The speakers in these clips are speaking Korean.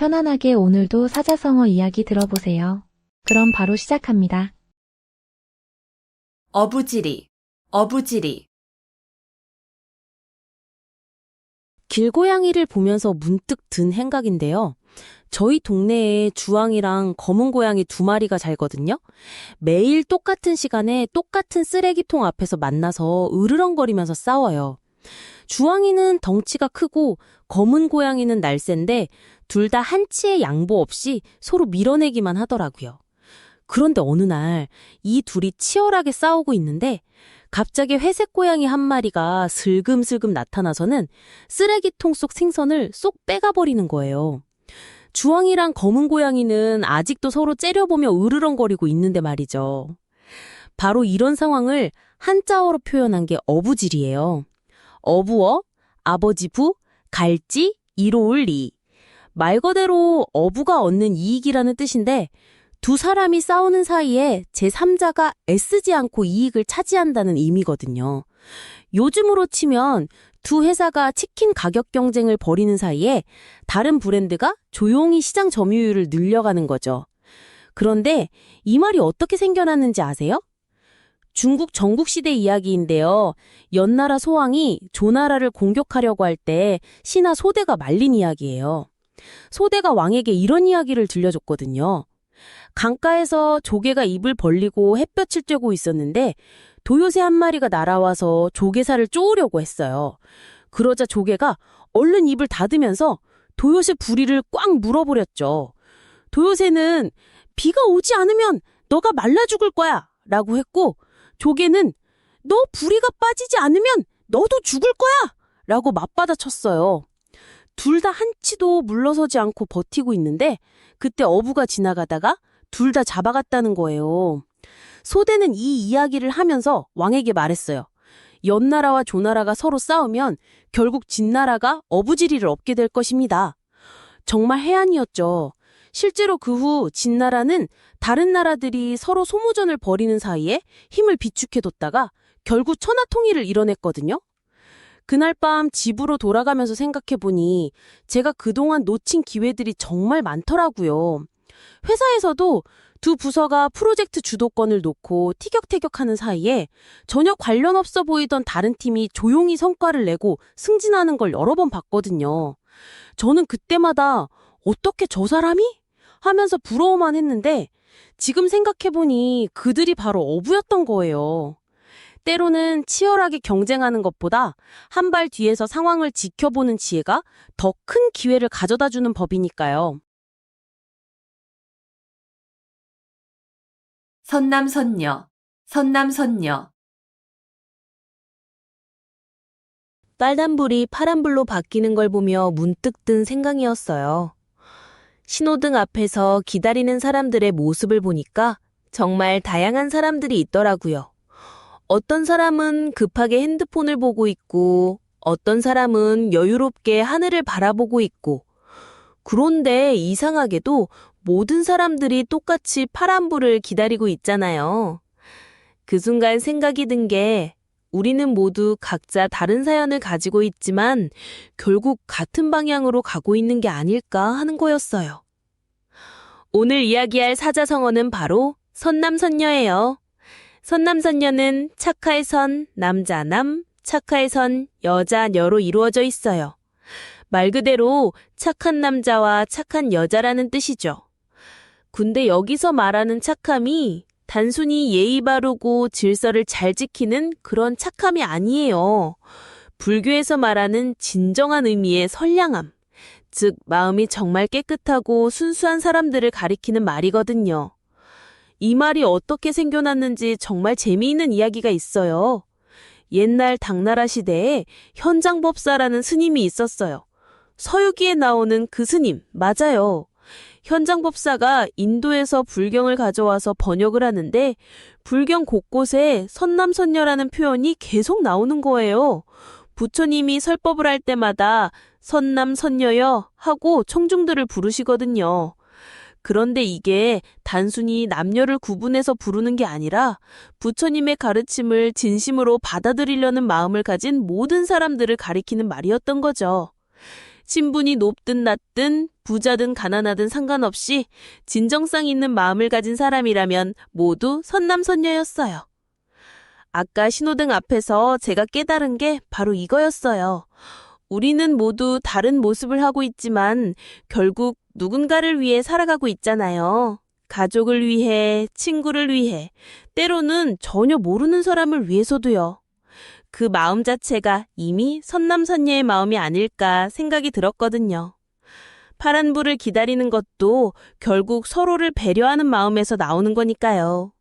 편안하게 오늘도 사자성어 이야기 들어보세요. 그럼 바로 시작합니다. 어부지리, 어부지리. 길고양이를 보면서 문득 든 생각인데요. 저희 동네에 주황이랑 검은 고양이 2마리가 살거든요. 매일 똑같은 시간에 똑같은 쓰레기통 앞에서 만나서 으르렁거리면서 싸워요. 주황이는 덩치가 크고 검은 고양이는 날쌘데 둘 다 한치의 양보 없이 서로 밀어내기만 하더라고요. 그런데 어느 날 이 둘이 치열하게 싸우고 있는데 갑자기 회색 고양이 한 마리가 슬금슬금 나타나서는 쓰레기통 속 생선을 쏙 빼가버리는 거예요. 주황이랑 검은 고양이는 아직도 서로 째려보며 으르렁거리고 있는데 말이죠. 바로 이런 상황을 한자어로 표현한 게 어부질이에요. 어부어, 아버지 부, 갈지, 이로울 리. 말 그대로 어부가 얻는 이익이라는 뜻인데 두 사람이 싸우는 사이에 제3자가 애쓰지 않고 이익을 차지한다는 의미거든요. 요즘으로 치면 두 회사가 치킨 가격 경쟁을 벌이는 사이에 다른 브랜드가 조용히 시장 점유율을 늘려가는 거죠. 그런데 이 말이 어떻게 생겨났는지 아세요? 중국 전국시대 이야기인데요. 연나라 소왕이 조나라를 공격하려고 할 때 신하 소대가 말린 이야기예요. 소대가 왕에게 이런 이야기를 들려줬거든요. 강가에서 조개가 입을 벌리고 햇볕을 쬐고 있었는데 도요새 한 마리가 날아와서 조개살을 쪼으려고 했어요. 그러자 조개가 얼른 입을 닫으면서 도요새 부리를 꽉 물어버렸죠. 도요새는 비가 오지 않으면 너가 말라 죽을 거야 라고 했고 조개는 너 부리가 빠지지 않으면 너도 죽을 거야 라고 맞받아쳤어요. 둘 다 한치도 물러서지 않고 버티고 있는데 그때 어부가 지나가다가 둘 다 잡아갔다는 거예요. 소대는 이 이야기를 하면서 왕에게 말했어요. 연나라와 조나라가 서로 싸우면 결국 진나라가 어부지리를 얻게 될 것입니다. 정말 해안이었죠. 실제로 그 후 진나라는 다른 나라들이 서로 소모전을 벌이는 사이에 힘을 비축해뒀다가 결국 천하통일을 이뤄냈거든요. 그날 밤 집으로 돌아가면서 생각해보니 제가 그동안 놓친 기회들이 정말 많더라고요. 회사에서도 두 부서가 프로젝트 주도권을 놓고 티격태격하는 사이에 전혀 관련 없어 보이던 다른 팀이 조용히 성과를 내고 승진하는 걸 여러 번 봤거든요. 저는 그때마다 어떻게 저 사람이? 하면서 부러워만 했는데 지금 생각해보니 그들이 바로 어부였던 거예요. 때로는 치열하게 경쟁하는 것보다 한 발 뒤에서 상황을 지켜보는 지혜가 더 큰 기회를 가져다주는 법이니까요. 선남선녀, 선남선녀. 빨간불이 파란불로 바뀌는 걸 보며 문득 든 생각이었어요. 신호등 앞에서 기다리는 사람들의 모습을 보니까 정말 다양한 사람들이 있더라고요. 어떤 사람은 급하게 핸드폰을 보고 있고 어떤 사람은 여유롭게 하늘을 바라보고 있고 그런데 이상하게도 모든 사람들이 똑같이 파란불을 기다리고 있잖아요. 그 순간 생각이 든 게 우리는 모두 각자 다른 사연을 가지고 있지만 결국 같은 방향으로 가고 있는 게 아닐까 하는 거였어요. 오늘 이야기할 사자성어는 바로 선남선녀예요. 선남선녀는 착할 선, 남자 남, 착할 선, 여자 녀로 이루어져 있어요. 말 그대로 착한 남자와 착한 여자라는 뜻이죠. 근데 여기서 말하는 착함이 단순히 예의 바르고 질서를 잘 지키는 그런 착함이 아니에요. 불교에서 말하는 진정한 의미의 선량함, 즉 마음이 정말 깨끗하고 순수한 사람들을 가리키는 말이거든요. 이 말이 어떻게 생겨났는지 정말 재미있는 이야기가 있어요. 옛날 당나라 시대에 현장법사라는 스님이 있었어요. 서유기에 나오는 그 스님, 맞아요. 현장법사가 인도에서 불경을 가져와서 번역을 하는데 불경 곳곳에 선남선녀라는 표현이 계속 나오는 거예요. 부처님이 설법을 할 때마다 선남선녀여 하고 청중들을 부르시거든요. 그런데 이게 단순히 남녀를 구분해서 부르는 게 아니라 부처님의 가르침을 진심으로 받아들이려는 마음을 가진 모든 사람들을 가리키는 말이었던 거죠. 신분이 높든 낮든 부자든 가난하든 상관없이 진정성 있는 마음을 가진 사람이라면 모두 선남선녀였어요. 아까 신호등 앞에서 제가 깨달은 게 바로 이거였어요. 우리는 모두 다른 모습을 하고 있지만 결국 누군가를 위해 살아가고 있잖아요. 가족을 위해, 친구를 위해, 때로는 전혀 모르는 사람을 위해서도요. 그 마음 자체가 이미 선남선녀의 마음이 아닐까 생각이 들었거든요. 파란불을 기다리는 것도 결국 서로를 배려하는 마음에서 나오는 거니까요.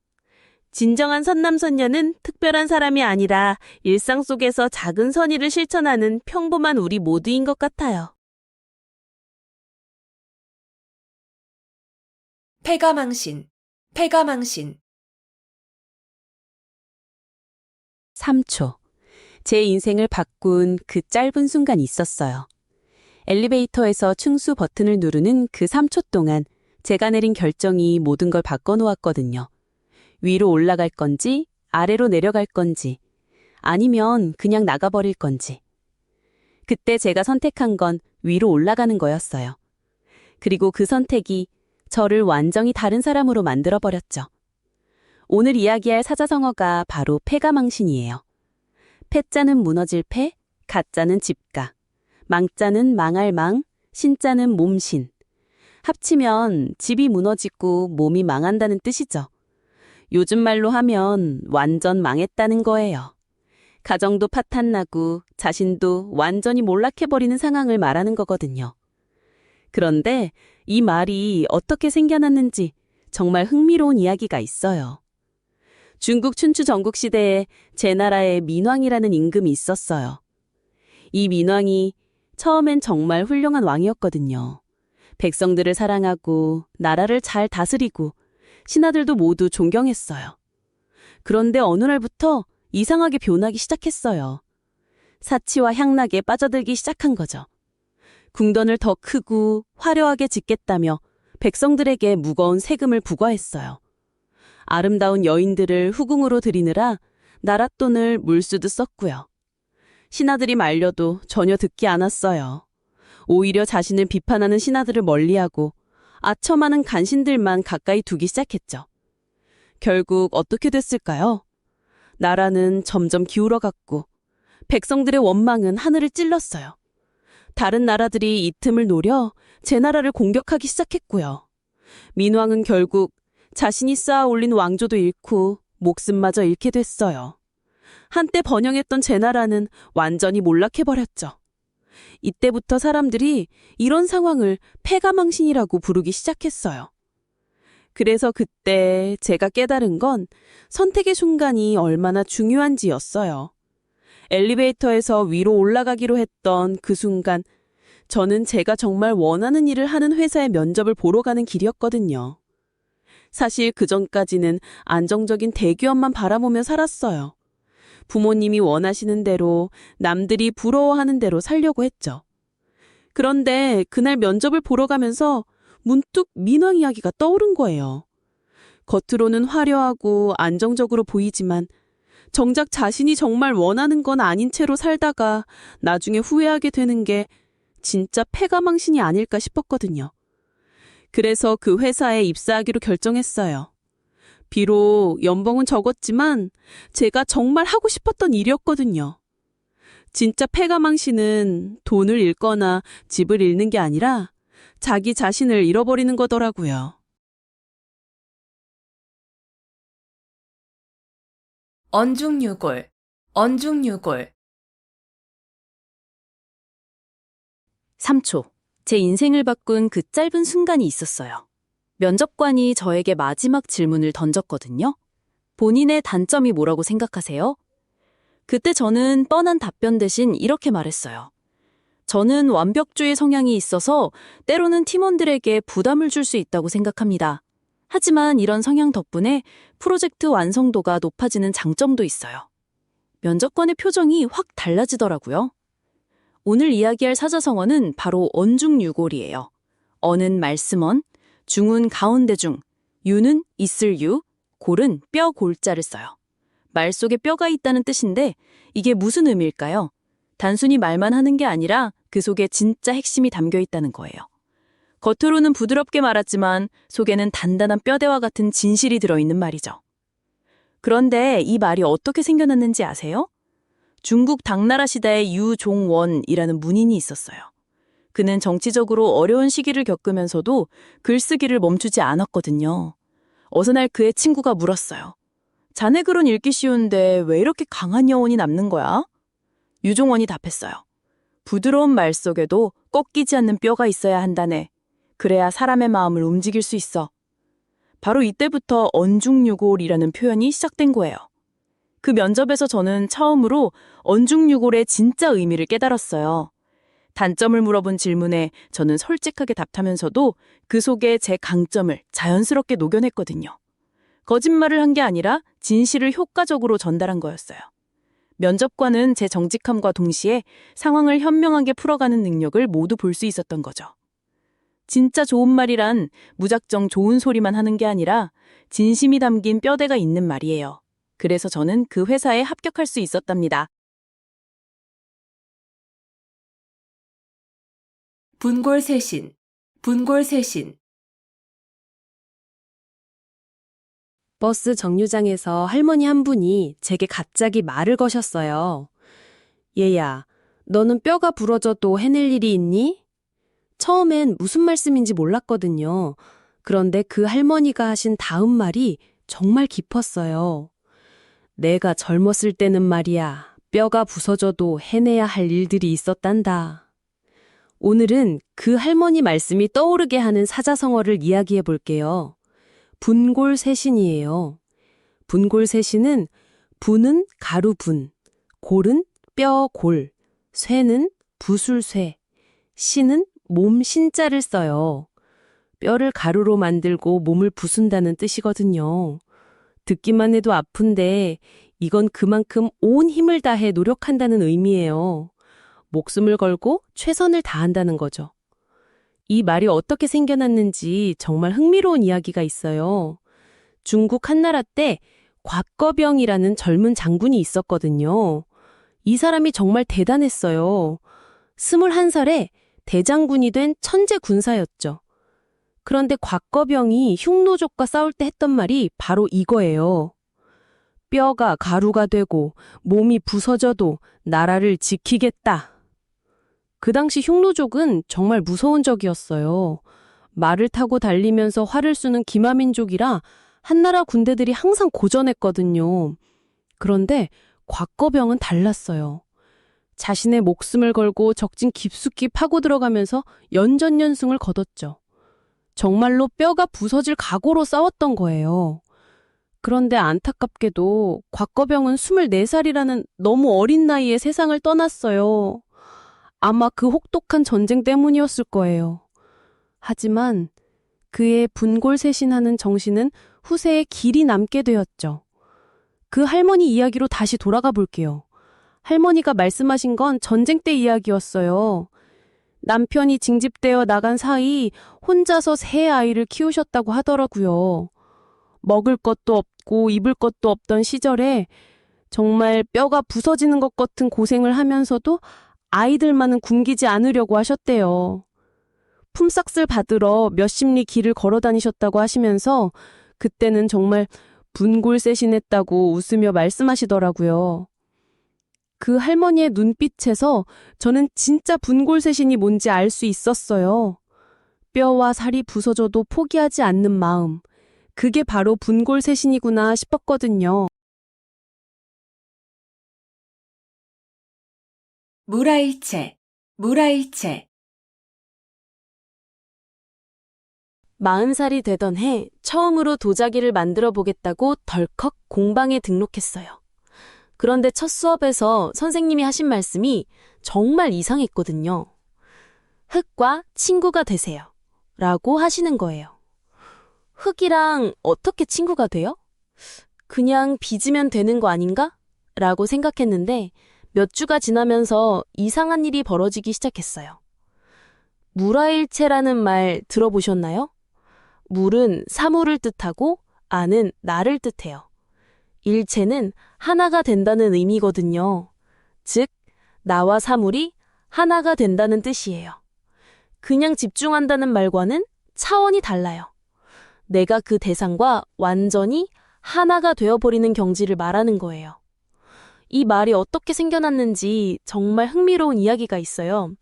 진정한 선남선녀는 특별한 사람이 아니라 일상 속에서 작은 선의를 실천하는 평범한 우리 모두인 것 같아요. 패가망신, 패가망신. 3초. 제 인생을 바꾼 그 짧은 순간이 있었어요. 엘리베이터에서 충수 버튼을 누르는 그 3초 동안 제가 내린 결정이 모든 걸 바꿔놓았거든요. 위로 올라갈 건지, 아래로 내려갈 건지, 아니면 그냥 나가버릴 건지. 그때 제가 선택한 건 위로 올라가는 거였어요. 그리고 그 선택이 저를 완전히 다른 사람으로 만들어버렸죠. 오늘 이야기할 사자성어가 바로 패가망신이에요. 패자는 무너질 패, 가자는 집가, 망자는 망할 망, 신자는 몸신. 합치면 집이 무너지고 몸이 망한다는 뜻이죠. 요즘 말로 하면 완전 망했다는 거예요. 가정도 파탄나고 자신도 완전히 몰락해버리는 상황을 말하는 거거든요. 그런데 이 말이 어떻게 생겨났는지 정말 흥미로운 이야기가 있어요. 중국 춘추 전국시대에 제나라에 민왕이라는 임금이 있었어요. 이 민왕이 처음엔 정말 훌륭한 왕이었거든요. 백성들을 사랑하고 나라를 잘 다스리고 신하들도 모두 존경했어요. 그런데 어느 날부터 이상하게 변하기 시작했어요. 사치와 향락에 빠져들기 시작한 거죠. 궁전을 더 크고 화려하게 짓겠다며 백성들에게 무거운 세금을 부과했어요. 아름다운 여인들을 후궁으로 들이느라 나랏돈을 물수도 썼고요. 신하들이 말려도 전혀 듣지 않았어요. 오히려 자신을 비판하는 신하들을 멀리하고 아첨하는 간신들만 가까이 두기 시작했죠. 결국 어떻게 됐을까요? 나라는 점점 기울어갔고 백성들의 원망은 하늘을 찔렀어요. 다른 나라들이 이 틈을 노려 제 나라를 공격하기 시작했고요. 민왕은 결국 자신이 쌓아 올린 왕조도 잃고 목숨마저 잃게 됐어요. 한때 번영했던 제 나라는 완전히 몰락해버렸죠. 이때부터 사람들이 이런 상황을 패가망신이라고 부르기 시작했어요. 그래서 그때 제가 깨달은 건 선택의 순간이 얼마나 중요한지였어요. 엘리베이터에서 위로 올라가기로 했던 그 순간, 저는 제가 정말 원하는 일을 하는 회사의 면접을 보러 가는 길이었거든요. 사실 그전까지는 안정적인 대기업만 바라보며 살았어요. 부모님이 원하시는 대로, 남들이 부러워하는 대로 살려고 했죠. 그런데 그날 면접을 보러 가면서 문득 민왕 이야기가 떠오른 거예요. 겉으로는 화려하고 안정적으로 보이지만 정작 자신이 정말 원하는 건 아닌 채로 살다가 나중에 후회하게 되는 게 진짜 패가망신이 아닐까 싶었거든요. 그래서 그 회사에 입사하기로 결정했어요. 비록 연봉은 적었지만 제가 정말 하고 싶었던 일이었거든요. 진짜 패가망신은 돈을 잃거나 집을 잃는 게 아니라 자기 자신을 잃어버리는 거더라고요. 언중유골, 언중유골. 3초. 제 인생을 바꾼 그 짧은 순간이 있었어요. 면접관이 저에게 마지막 질문을 던졌거든요. 본인의 단점이 뭐라고 생각하세요? 그때 저는 뻔한 답변 대신 이렇게 말했어요. 저는 완벽주의 성향이 있어서 때로는 팀원들에게 부담을 줄 수 있다고 생각합니다. 하지만 이런 성향 덕분에 프로젝트 완성도가 높아지는 장점도 있어요. 면접관의 표정이 확 달라지더라고요. 오늘 이야기할 사자성어는 바로 언중유골이에요. 언은 말씀언, 중은 가운데 중, 유는 있을 유, 골은 뼈 골자를 써요. 말 속에 뼈가 있다는 뜻인데 이게 무슨 의미일까요? 단순히 말만 하는 게 아니라 그 속에 진짜 핵심이 담겨 있다는 거예요. 겉으로는 부드럽게 말았지만 속에는 단단한 뼈대와 같은 진실이 들어있는 말이죠. 그런데 이 말이 어떻게 생겨났는지 아세요? 중국 당나라 시대에 유종원이라는 문인이 있었어요. 그는 정치적으로 어려운 시기를 겪으면서도 글쓰기를 멈추지 않았거든요. 어느 날 그의 친구가 물었어요. 자네 글은 읽기 쉬운데 왜 이렇게 강한 여운이 남는 거야? 유종원이 답했어요. 부드러운 말 속에도 꺾이지 않는 뼈가 있어야 한다네. 그래야 사람의 마음을 움직일 수 있어. 바로 이때부터 언중유골이라는 표현이 시작된 거예요. 그 면접에서 저는 처음으로 언중유골의 진짜 의미를 깨달았어요. 단점을 물어본 질문에 저는 솔직하게 답하면서도 그 속에 제 강점을 자연스럽게 녹여냈거든요. 거짓말을 한 게 아니라 진실을 효과적으로 전달한 거였어요. 면접관은 제 정직함과 동시에 상황을 현명하게 풀어가는 능력을 모두 볼 수 있었던 거죠. 진짜 좋은 말이란 무작정 좋은 소리만 하는 게 아니라 진심이 담긴 뼈대가 있는 말이에요. 그래서 저는 그 회사에 합격할 수 있었답니다. 분골쇄신, 분골쇄신. 버스 정류장에서 할머니 한 분이 제게 갑자기 말을 거셨어요. 얘야, 너는 뼈가 부러져도 해낼 일이 있니? 처음엔 무슨 말씀인지 몰랐거든요. 그런데 그 할머니가 하신 다음 말이 정말 깊었어요. 내가 젊었을 때는 말이야, 뼈가 부서져도 해내야 할 일들이 있었단다. 오늘은 그 할머니 말씀이 떠오르게 하는 사자성어를 이야기해 볼게요. 분골쇄신이에요. 분골쇄신은 분은 가루분, 골은 뼈골, 쇄는 부술쇄, 신은 몸 신자를 써요. 뼈를 가루로 만들고 몸을 부순다는 뜻이거든요. 듣기만 해도 아픈데 이건 그만큼 온 힘을 다해 노력한다는 의미예요. 목숨을 걸고 최선을 다한다는 거죠. 이 말이 어떻게 생겨났는지 정말 흥미로운 이야기가 있어요. 중국 한나라 때 곽거병이라는 젊은 장군이 있었거든요. 이 사람이 정말 대단했어요. 21살에 대장군이 된 천재 군사였죠. 그런데 곽거병이 흉노족과 싸울 때 했던 말이 바로 이거예요. 뼈가 가루가 되고 몸이 부서져도 나라를 지키겠다. 그 당시 흉노족은 정말 무서운 적이었어요. 말을 타고 달리면서 활을 쏘는 기마민족이라 한나라 군대들이 항상 고전했거든요. 그런데 곽거병은 달랐어요. 자신의 목숨을 걸고 적진 깊숙이 파고 들어가면서 연전연승을 거뒀죠. 정말로 뼈가 부서질 각오로 싸웠던 거예요. 그런데 안타깝게도 곽거병은 24살이라는 너무 어린 나이에 세상을 떠났어요. 아마 그 혹독한 전쟁 때문이었을 거예요. 하지만 그의 분골쇄신하는 정신은 후세에 길이 남게 되었죠. 그 할머니 이야기로 다시 돌아가 볼게요. 할머니가 말씀하신 건 전쟁 때 이야기였어요. 남편이 징집되어 나간 사이 혼자서 세 아이를 키우셨다고 하더라고요. 먹을 것도 없고 입을 것도 없던 시절에 정말 뼈가 부서지는 것 같은 고생을 하면서도 아이들만은 굶기지 않으려고 하셨대요. 품삯을 받으러 몇십 리 길을 걸어 다니셨다고 하시면서 그때는 정말 분골쇄신했다고 웃으며 말씀하시더라고요. 그 할머니의 눈빛에서 저는 진짜 분골쇄신이 뭔지 알 수 있었어요. 뼈와 살이 부서져도 포기하지 않는 마음. 그게 바로 분골쇄신이구나 싶었거든요. 무라일체, 무라일체. 40살이 되던 해 처음으로 도자기를 만들어 보겠다고 덜컥 공방에 등록했어요. 그런데 첫 수업에서 선생님이 하신 말씀이 정말 이상했거든요. 흙과 친구가 되세요. 라고 하시는 거예요. 흙이랑 어떻게 친구가 돼요? 그냥 빚으면 되는 거 아닌가? 라고 생각했는데 몇 주가 지나면서 이상한 일이 벌어지기 시작했어요. 무라일체라는 말 들어보셨나요? 물은 사물을 뜻하고 아는 나를 뜻해요. 일체는 하나가 된다는 의미거든요. 즉, 나와 사물이 하나가 된다는 뜻이에요. 그냥 집중한다는 말과는 차원이 달라요. 내가 그 대상과 완전히 하나가 되어버리는 경지를 말하는 거예요. 이 말이 어떻게 생겨났는지 정말 흥미로운 이야기가 있어요.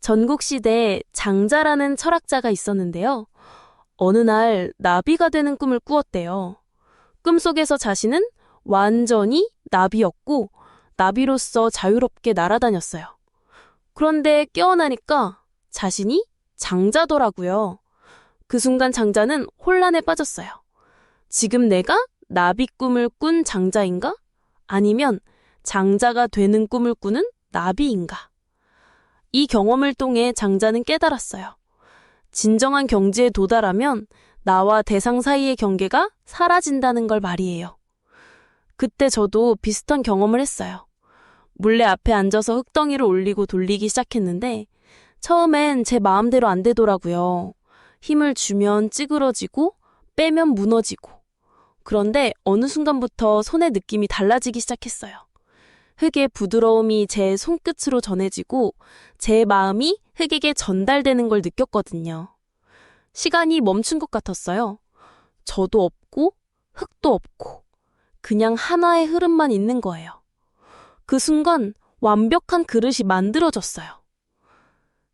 전국시대에 장자라는 철학자가 있었는데요. 어느 날 나비가 되는 꿈을 꾸었대요. 꿈속에서 자신은 완전히 나비였고 나비로서 자유롭게 날아다녔어요. 그런데 깨어나니까 자신이 장자더라고요. 그 순간 장자는 혼란에 빠졌어요. 지금 내가 나비 꿈을 꾼 장자인가? 아니면 장자가 되는 꿈을 꾸는 나비인가? 이 경험을 통해 장자는 깨달았어요. 진정한 경지에 도달하면 나와 대상 사이의 경계가 사라진다는 걸 말이에요. 그때 저도 비슷한 경험을 했어요. 물레 앞에 앉아서 흙덩이를 올리고 돌리기 시작했는데 처음엔 제 마음대로 안 되더라고요. 힘을 주면 찌그러지고 빼면 무너지고. 그런데 어느 순간부터 손의 느낌이 달라지기 시작했어요. 흙의 부드러움이 제 손끝으로 전해지고 제 마음이 흙에게 전달되는 걸 느꼈거든요. 시간이 멈춘 것 같았어요. 저도 없고 흙도 없고 그냥 하나의 흐름만 있는 거예요. 그 순간 완벽한 그릇이 만들어졌어요.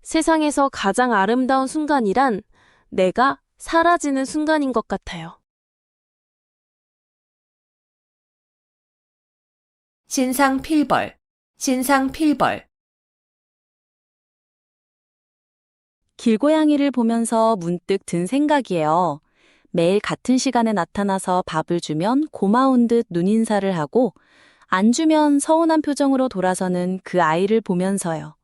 세상에서 가장 아름다운 순간이란 내가 사라지는 순간인 것 같아요. 신상필벌, 신상필벌. 길고양이를 보면서 문득 든 생각이에요. 매일 같은 시간에 나타나서 밥을 주면 고마운 듯 눈인사를 하고 안 주면 서운한 표정으로 돌아서는 그 아이를 보면서요.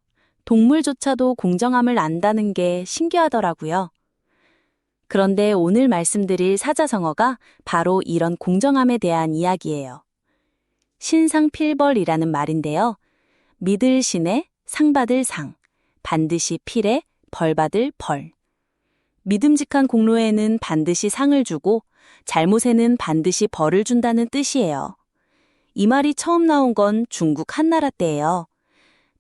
동물조차도 공정함을 안다는 게 신기하더라고요. 그런데 오늘 말씀드릴 사자성어가 바로 이런 공정함에 대한 이야기예요. 신상필벌이라는 말인데요. 믿을 신에 상 받을 상, 반드시 필에 벌 받을 벌. 믿음직한 공로에는 반드시 상을 주고 잘못에는 반드시 벌을 준다는 뜻이에요. 이 말이 처음 나온 건 중국 한나라 때예요.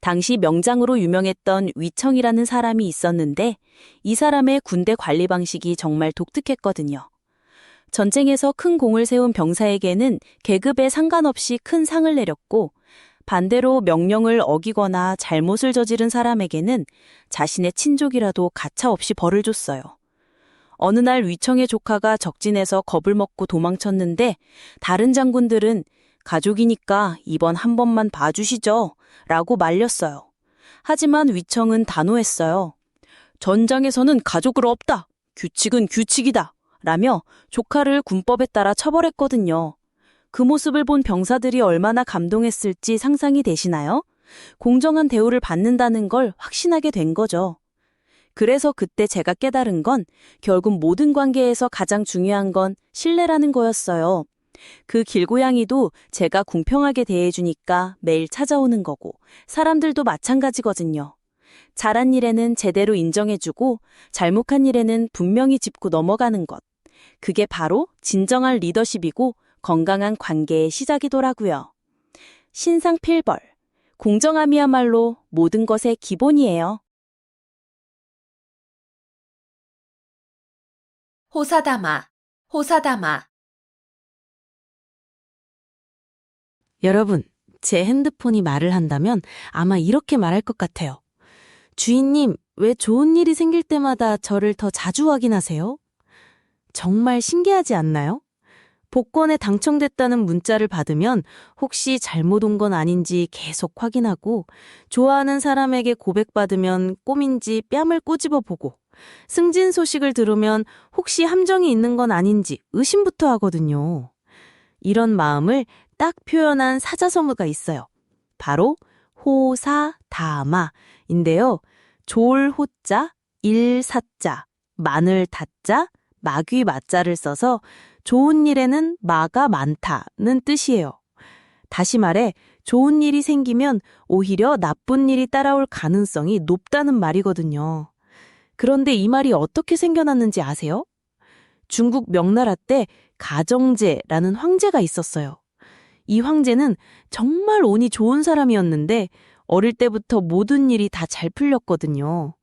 당시 명장으로 유명했던 위청이라는 사람이 있었는데 이 사람의 군대 관리 방식이 정말 독특했거든요. 전쟁에서 큰 공을 세운 병사에게는 계급에 상관없이 큰 상을 내렸고 반대로 명령을 어기거나 잘못을 저지른 사람에게는 자신의 친족이라도 가차없이 벌을 줬어요. 어느 날 위청의 조카가 적진에서 겁을 먹고 도망쳤는데 다른 장군들은 가족이니까 이번 한 번만 봐주시죠 라고 말렸어요. 하지만 위청은 단호했어요. 전장에서는 가족을 없다. 규칙은 규칙이다. 라며 조카를 군법에 따라 처벌했거든요. 그 모습을 본 병사들이 얼마나 감동했을지 상상이 되시나요? 공정한 대우를 받는다는 걸 확신하게 된 거죠. 그래서 그때 제가 깨달은 건 결국 모든 관계에서 가장 중요한 건 신뢰라는 거였어요. 그 길고양이도 제가 공평하게 대해주니까 매일 찾아오는 거고 사람들도 마찬가지거든요. 잘한 일에는 제대로 인정해주고 잘못한 일에는 분명히 짚고 넘어가는 것. 그게 바로 진정한 리더십이고 건강한 관계의 시작이더라고요. 신상필벌, 공정함이야말로 모든 것의 기본이에요. 호사다마, 호사다마. 여러분, 제 핸드폰이 말을 한다면 아마 이렇게 말할 것 같아요. 주인님, 왜 좋은 일이 생길 때마다 저를 더 자주 확인하세요? 정말 신기하지 않나요? 복권에 당첨됐다는 문자를 받으면 혹시 잘못 온 건 아닌지 계속 확인하고 좋아하는 사람에게 고백받으면 꼼인지 뺨을 꼬집어 보고 승진 소식을 들으면 혹시 함정이 있는 건 아닌지 의심부터 하거든요. 이런 마음을 딱 표현한 사자성어가 있어요. 바로 호사다마인데요. 좋을 호자, 일 사자, 마늘 다자, 마귀 마자를 써서 좋은 일에는 마가 많다는 뜻이에요. 다시 말해 좋은 일이 생기면 오히려 나쁜 일이 따라올 가능성이 높다는 말이거든요. 그런데 이 말이 어떻게 생겨났는지 아세요? 중국 명나라 때 가정제라는 황제가 있었어요. 이 황제는 정말 운이 좋은 사람이었는데 어릴 때부터 모든 일이 다 잘 풀렸거든요.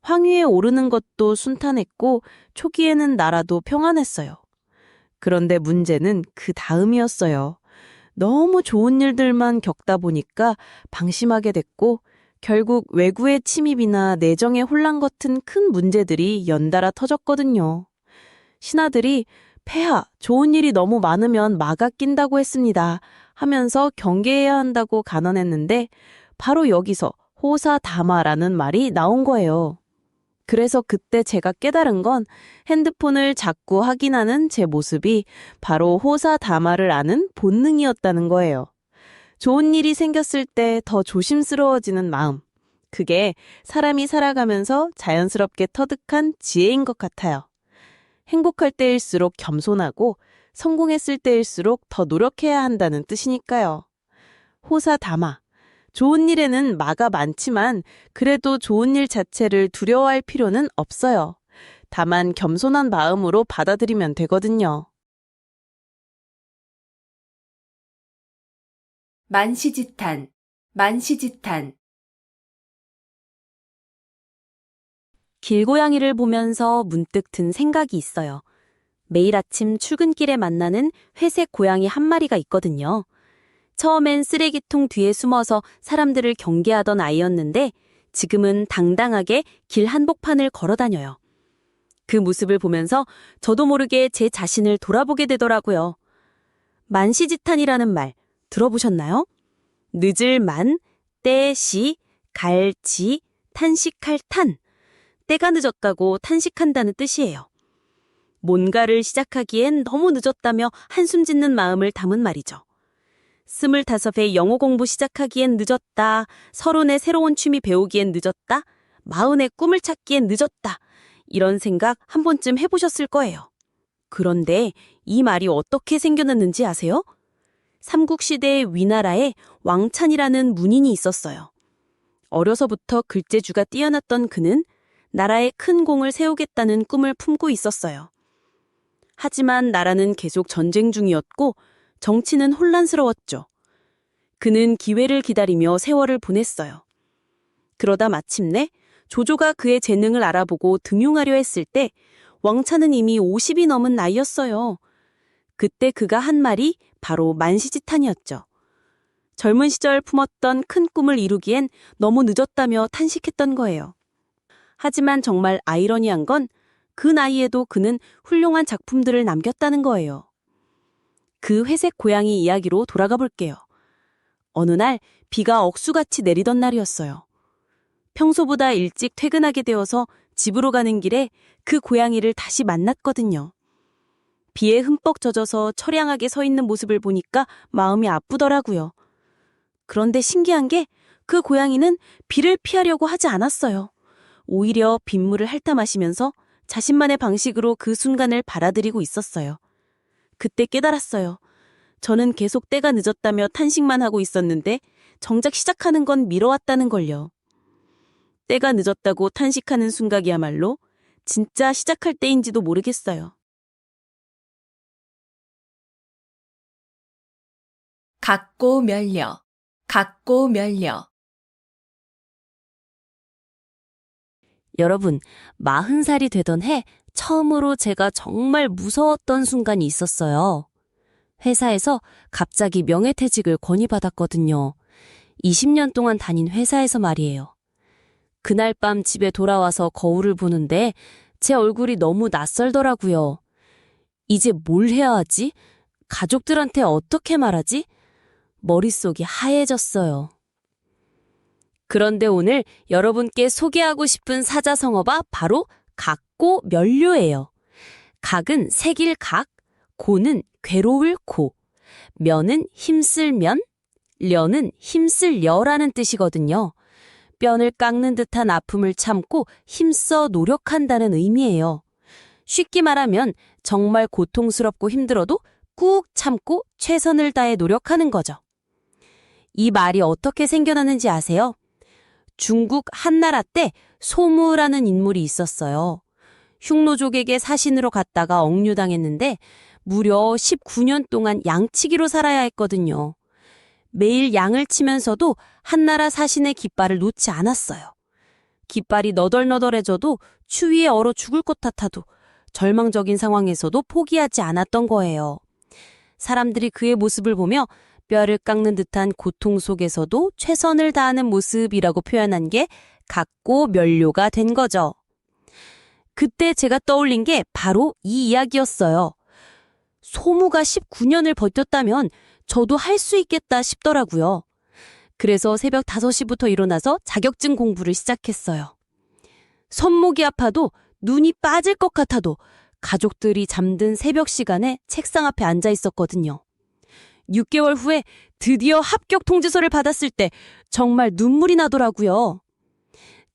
황위에 오르는 것도 순탄했고 초기에는 나라도 평안했어요. 그런데 문제는 그 다음이었어요. 너무 좋은 일들만 겪다 보니까 방심하게 됐고 결국 외구의 침입이나 내정의 혼란 같은 큰 문제들이 연달아 터졌거든요. 신하들이 폐하, 좋은 일이 너무 많으면 마가 낀다고 했습니다 하면서 경계해야 한다고 간언했는데 바로 여기서 호사다마라는 말이 나온 거예요. 그래서 그때 제가 깨달은 건 핸드폰을 자꾸 확인하는 제 모습이 바로 호사다마를 아는 본능이었다는 거예요. 좋은 일이 생겼을 때 더 조심스러워지는 마음. 그게 사람이 살아가면서 자연스럽게 터득한 지혜인 것 같아요. 행복할 때일수록 겸손하고 성공했을 때일수록 더 노력해야 한다는 뜻이니까요. 호사다마. 좋은 일에는 마가 많지만 그래도 좋은 일 자체를 두려워할 필요는 없어요. 다만 겸손한 마음으로 받아들이면 되거든요. 만시지탄, 만시지탄. 길고양이를 보면서 문득 든 생각이 있어요. 매일 아침 출근길에 만나는 회색 고양이 한 마리가 있거든요. 처음엔 쓰레기통 뒤에 숨어서 사람들을 경계하던 아이였는데 지금은 당당하게 길 한복판을 걸어 다녀요. 그 모습을 보면서 저도 모르게 제 자신을 돌아보게 되더라고요. 만시지탄이라는 말 들어보셨나요? 늦을 만, 때시, 갈지, 탄식할 탄. 때가 늦었다고 탄식한다는 뜻이에요. 뭔가를 시작하기엔 너무 늦었다며 한숨 짓는 마음을 담은 말이죠. 25에 영어 공부 시작하기엔 늦었다. 30에 새로운 취미 배우기엔 늦었다. 40에 꿈을 찾기엔 늦었다. 이런 생각 한 번쯤 해보셨을 거예요. 그런데 이 말이 어떻게 생겨났는지 아세요? 삼국시대 위나라에 왕찬이라는 문인이 있었어요. 어려서부터 글재주가 뛰어났던 그는 나라에 큰 공을 세우겠다는 꿈을 품고 있었어요. 하지만 나라는 계속 전쟁 중이었고 정치는 혼란스러웠죠. 그는 기회를 기다리며 세월을 보냈어요. 그러다 마침내 조조가 그의 재능을 알아보고 등용하려 했을 때 왕찬은 이미 50이 넘은 나이였어요. 그때 그가 한 말이 바로 만시지탄이었죠. 젊은 시절 품었던 큰 꿈을 이루기엔 너무 늦었다며 탄식했던 거예요. 하지만 정말 아이러니한 건 그 나이에도 그는 훌륭한 작품들을 남겼다는 거예요. 그 회색 고양이 이야기로 돌아가 볼게요. 어느 날 비가 억수같이 내리던 날이었어요. 평소보다 일찍 퇴근하게 되어서 집으로 가는 길에 그 고양이를 다시 만났거든요. 비에 흠뻑 젖어서 처량하게 서 있는 모습을 보니까 마음이 아프더라고요. 그런데 신기한 게 그 고양이는 비를 피하려고 하지 않았어요. 오히려 빗물을 핥아 마시면서 자신만의 방식으로 그 순간을 받아들이고 있었어요. 그때 깨달았어요. 저는 계속 때가 늦었다며 탄식만 하고 있었는데 정작 시작하는 건 미뤄왔다는 걸요. 때가 늦었다고 탄식하는 순간이야말로 진짜 시작할 때인지도 모르겠어요. 각고 멸려, 각고 멸려. 여러분, 40살이 되던 해 처음으로 제가 정말 무서웠던 순간이 있었어요. 회사에서 갑자기 명예퇴직을 건의받았거든요. 20년 동안 다닌 회사에서 말이에요. 그날 밤 집에 돌아와서 거울을 보는데 제 얼굴이 너무 낯설더라고요. 이제 뭘 해야 하지? 가족들한테 어떻게 말하지? 머릿속이 하얘졌어요. 그런데 오늘 여러분께 소개하고 싶은 사자성어가 바로 각고 멸료예요. 각은 새길 각, 고는 괴로울 고, 면은 힘쓸 면, 려는 힘쓸 려라는 뜻이거든요. 뼈를 깎는 듯한 아픔을 참고 힘써 노력한다는 의미예요. 쉽게 말하면 정말 고통스럽고 힘들어도 꾹 참고 최선을 다해 노력하는 거죠. 이 말이 어떻게 생겨나는지 아세요? 중국 한나라 때 소무라는 인물이 있었어요. 흉노족에게 사신으로 갔다가 억류당했는데 무려 19년 동안 양치기로 살아야 했거든요. 매일 양을 치면서도 한나라 사신의 깃발을 놓지 않았어요. 깃발이 너덜너덜해져도 추위에 얼어 죽을 것 같아도 절망적인 상황에서도 포기하지 않았던 거예요. 사람들이 그의 모습을 보며 뼈를 깎는 듯한 고통 속에서도 최선을 다하는 모습이라고 표현한 게 각고멸료가 된 거죠. 그때 제가 떠올린 게 바로 이 이야기였어요. 소무가 19년을 버텼다면 저도 할 수 있겠다 싶더라고요. 그래서 새벽 5시부터 일어나서 자격증 공부를 시작했어요. 손목이 아파도 눈이 빠질 것 같아도 가족들이 잠든 새벽 시간에 책상 앞에 앉아 있었거든요. 6개월 후에 드디어 합격 통지서를 받았을 때 정말 눈물이 나더라고요.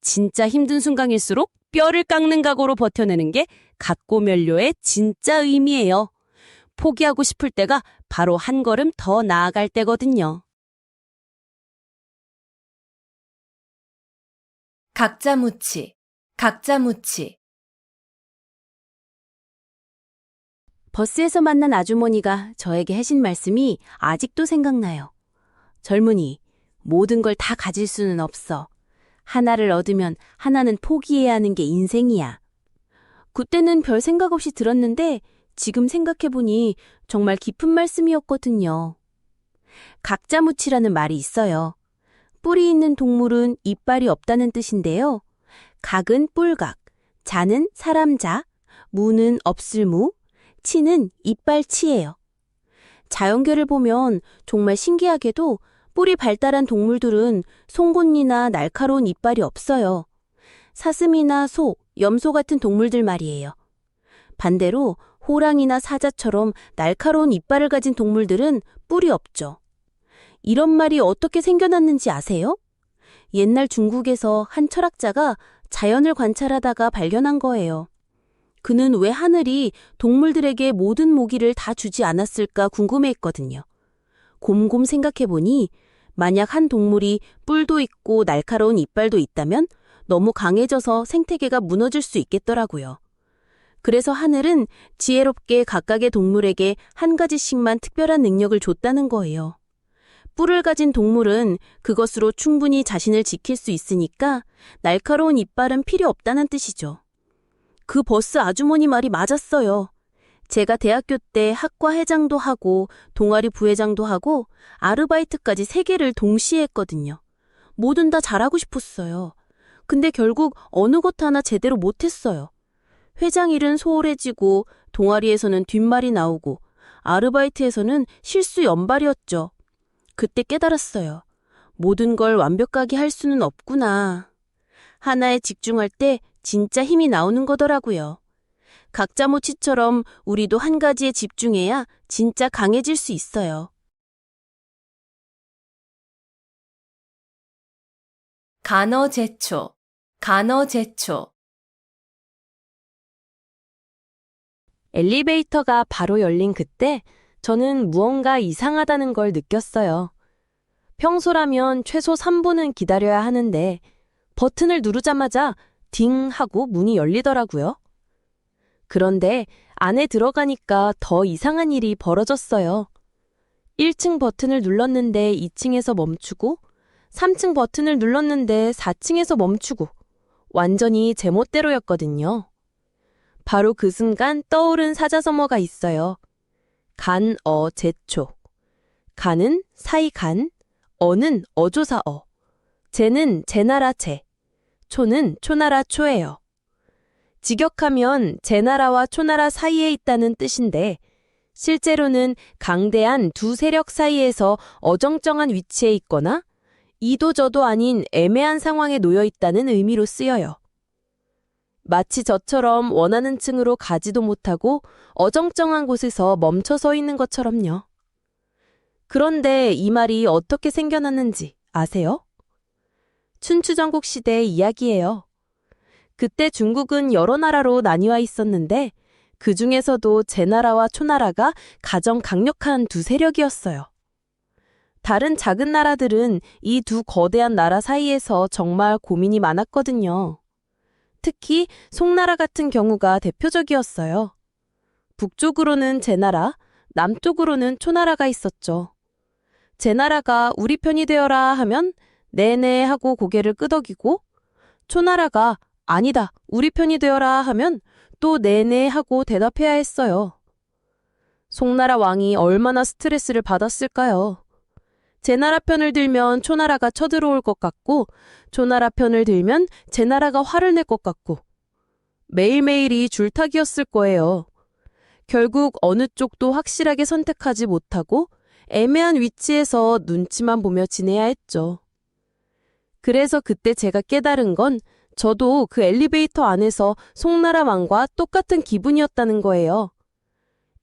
진짜 힘든 순간일수록 뼈를 깎는 각오로 버텨내는 게 각고멸료의 진짜 의미예요. 포기하고 싶을 때가 바로 한 걸음 더 나아갈 때거든요. 각자무치, 각자무치. 버스에서 만난 아주머니가 저에게 하신 말씀이 아직도 생각나요. 젊은이, 모든 걸 다 가질 수는 없어. 하나를 얻으면 하나는 포기해야 하는 게 인생이야. 그때는 별 생각 없이 들었는데 지금 생각해보니 정말 깊은 말씀이었거든요. 각자무치라는 말이 있어요. 뿔이 있는 동물은 이빨이 없다는 뜻인데요. 각은 뿔각, 자는 사람자, 무는 없을무, 치는 이빨치예요. 자연계를 보면 정말 신기하게도 뿔이 발달한 동물들은 송곳니나 날카로운 이빨이 없어요. 사슴이나 소, 염소 같은 동물들 말이에요. 반대로 호랑이나 사자처럼 날카로운 이빨을 가진 동물들은 뿔이 없죠. 이런 말이 어떻게 생겨났는지 아세요? 옛날 중국에서 한 철학자가 자연을 관찰하다가 발견한 거예요. 그는 왜 하늘이 동물들에게 모든 모기를 다 주지 않았을까 궁금해했거든요. 곰곰 생각해보니 만약 한 동물이 뿔도 있고 날카로운 이빨도 있다면 너무 강해져서 생태계가 무너질 수 있겠더라고요. 그래서 하늘은 지혜롭게 각각의 동물에게 한 가지씩만 특별한 능력을 줬다는 거예요. 뿔을 가진 동물은 그것으로 충분히 자신을 지킬 수 있으니까 날카로운 이빨은 필요 없다는 뜻이죠. 그 버스 아주머니 말이 맞았어요. 제가 대학교 때 학과 회장도 하고 동아리 부회장도 하고 아르바이트까지 3개를 동시에 했거든요. 뭐든 다 잘하고 싶었어요. 근데 결국 어느 것 하나 제대로 못했어요. 회장 일은 소홀해지고 동아리에서는 뒷말이 나오고 아르바이트에서는 실수 연발이었죠. 그때 깨달았어요. 모든 걸 완벽하게 할 수는 없구나. 하나에 집중할 때 진짜 힘이 나오는 거더라고요. 각자모치처럼 우리도 한 가지에 집중해야 진짜 강해질 수 있어요. 간어제초, 간어제초. 엘리베이터가 바로 열린 그때 저는 무언가 이상하다는 걸 느꼈어요. 평소라면 최소 3분은 기다려야 하는데 버튼을 누르자마자 딩 하고 문이 열리더라고요. 그런데 안에 들어가니까 더 이상한 일이 벌어졌어요. 1층 버튼을 눌렀는데 2층에서 멈추고 3층 버튼을 눌렀는데 4층에서 멈추고 완전히 제멋대로였거든요. 바로 그 순간 떠오른 사자성어가 있어요. 간어제초. 간은 사이간, 어는 어조사어, 제는 제나라 제, 초는 초나라 초예요. 직역하면 제나라와 초나라 사이에 있다는 뜻인데 실제로는 강대한 두 세력 사이에서 어정쩡한 위치에 있거나 이도저도 아닌 애매한 상황에 놓여 있다는 의미로 쓰여요. 마치 저처럼 원하는 층으로 가지도 못하고 어정쩡한 곳에서 멈춰 서 있는 것처럼요. 그런데 이 말이 어떻게 생겨났는지 아세요? 춘추전국 시대의 이야기예요. 그때 중국은 여러 나라로 나뉘어 있었는데 그 중에서도 제나라와 초나라가 가장 강력한 두 세력이었어요. 다른 작은 나라들은 이 두 거대한 나라 사이에서 정말 고민이 많았거든요. 특히 송나라 같은 경우가 대표적이었어요. 북쪽으로는 제나라, 남쪽으로는 초나라가 있었죠. 제 나라가 우리 편이 되어라 하면 네네 하고 고개를 끄덕이고, 초나라가 아니다, 우리 편이 되어라 하면 또 네네 하고 대답해야 했어요. 송나라 왕이 얼마나 스트레스를 받았을까요? 제 나라 편을 들면 초나라가 쳐들어올 것 같고, 초나라 편을 들면 제 나라가 화를 낼 것 같고, 매일매일이 줄타기였을 거예요. 결국 어느 쪽도 확실하게 선택하지 못하고 애매한 위치에서 눈치만 보며 지내야 했죠. 그래서 그때 제가 깨달은 건 저도 그 엘리베이터 안에서 송나라 왕과 똑같은 기분이었다는 거예요.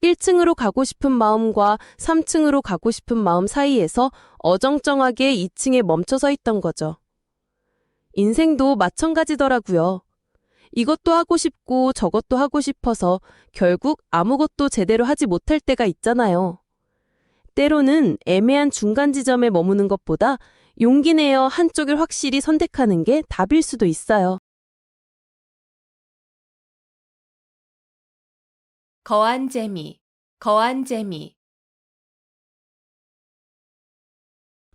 1층으로 가고 싶은 마음과 3층으로 가고 싶은 마음 사이에서 어정쩡하게 2층에 멈춰서 있던 거죠. 인생도 마찬가지더라고요. 이것도 하고 싶고 저것도 하고 싶어서 결국 아무것도 제대로 하지 못할 때가 있잖아요. 때로는 애매한 중간 지점에 머무는 것보다 용기 내어 한쪽을 확실히 선택하는 게 답일 수도 있어요. 거한 재미, 거한 재미.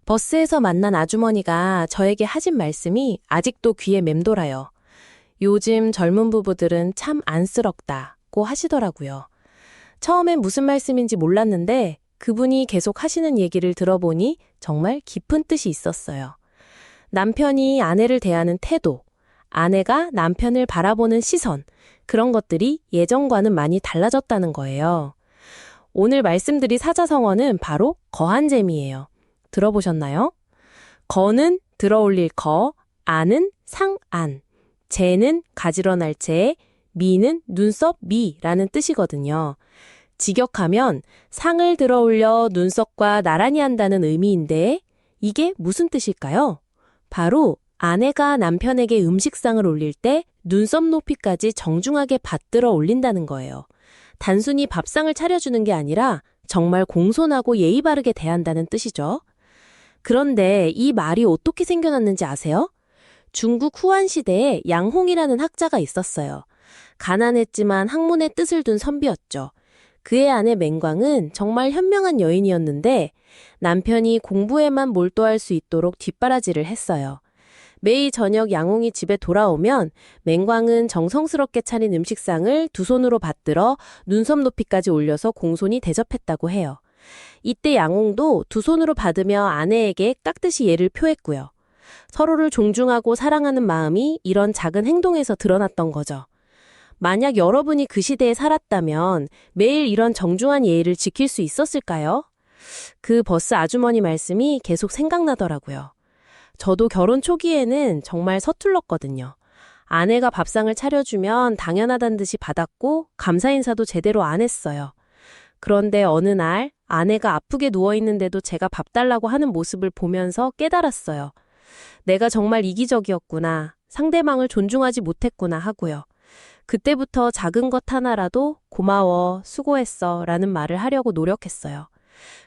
버스에서 만난 아주머니가 저에게 하신 말씀이 아직도 귀에 맴돌아요. 요즘 젊은 부부들은 참 안쓰럽다고 하시더라고요. 처음엔 무슨 말씀인지 몰랐는데 그분이 계속 하시는 얘기를 들어보니 정말 깊은 뜻이 있었어요. 남편이 아내를 대하는 태도, 아내가 남편을 바라보는 시선, 그런 것들이 예전과는 많이 달라졌다는 거예요. 오늘 말씀드릴 사자성어는 바로 거한재미예요. 들어보셨나요? 거는 들어올릴 거, 안은 상안, 재는 가지런할 재, 미는 눈썹 미라는 뜻이거든요. 직역하면 상을 들어올려 눈썹과 나란히 한다는 의미인데 이게 무슨 뜻일까요? 바로 아내가 남편에게 음식상을 올릴 때 눈썹 높이까지 정중하게 받들어 올린다는 거예요. 단순히 밥상을 차려주는 게 아니라 정말 공손하고 예의 바르게 대한다는 뜻이죠. 그런데 이 말이 어떻게 생겨났는지 아세요? 중국 후한 시대에 양홍이라는 학자가 있었어요. 가난했지만 학문의 뜻을 둔 선비였죠. 그의 아내 맹광은 정말 현명한 여인이었는데 남편이 공부에만 몰두할 수 있도록 뒷바라지를 했어요. 매일 저녁 양홍이 집에 돌아오면 맹광은 정성스럽게 차린 음식상을 두 손으로 받들어 눈썹 높이까지 올려서 공손히 대접했다고 해요. 이때 양홍도 두 손으로 받으며 아내에게 깍듯이 예를 표했고요. 서로를 존중하고 사랑하는 마음이 이런 작은 행동에서 드러났던 거죠. 만약 여러분이 그 시대에 살았다면 매일 이런 정중한 예의를 지킬 수 있었을까요? 그 버스 아주머니 말씀이 계속 생각나더라고요. 저도 결혼 초기에는 정말 서툴렀거든요. 아내가 밥상을 차려주면 당연하다는 듯이 받았고 감사 인사도 제대로 안 했어요. 그런데 어느 날 아내가 아프게 누워있는데도 제가 밥 달라고 하는 모습을 보면서 깨달았어요. 내가 정말 이기적이었구나, 상대방을 존중하지 못했구나 하고요. 그때부터 작은 것 하나라도 고마워, 수고했어 라는 말을 하려고 노력했어요.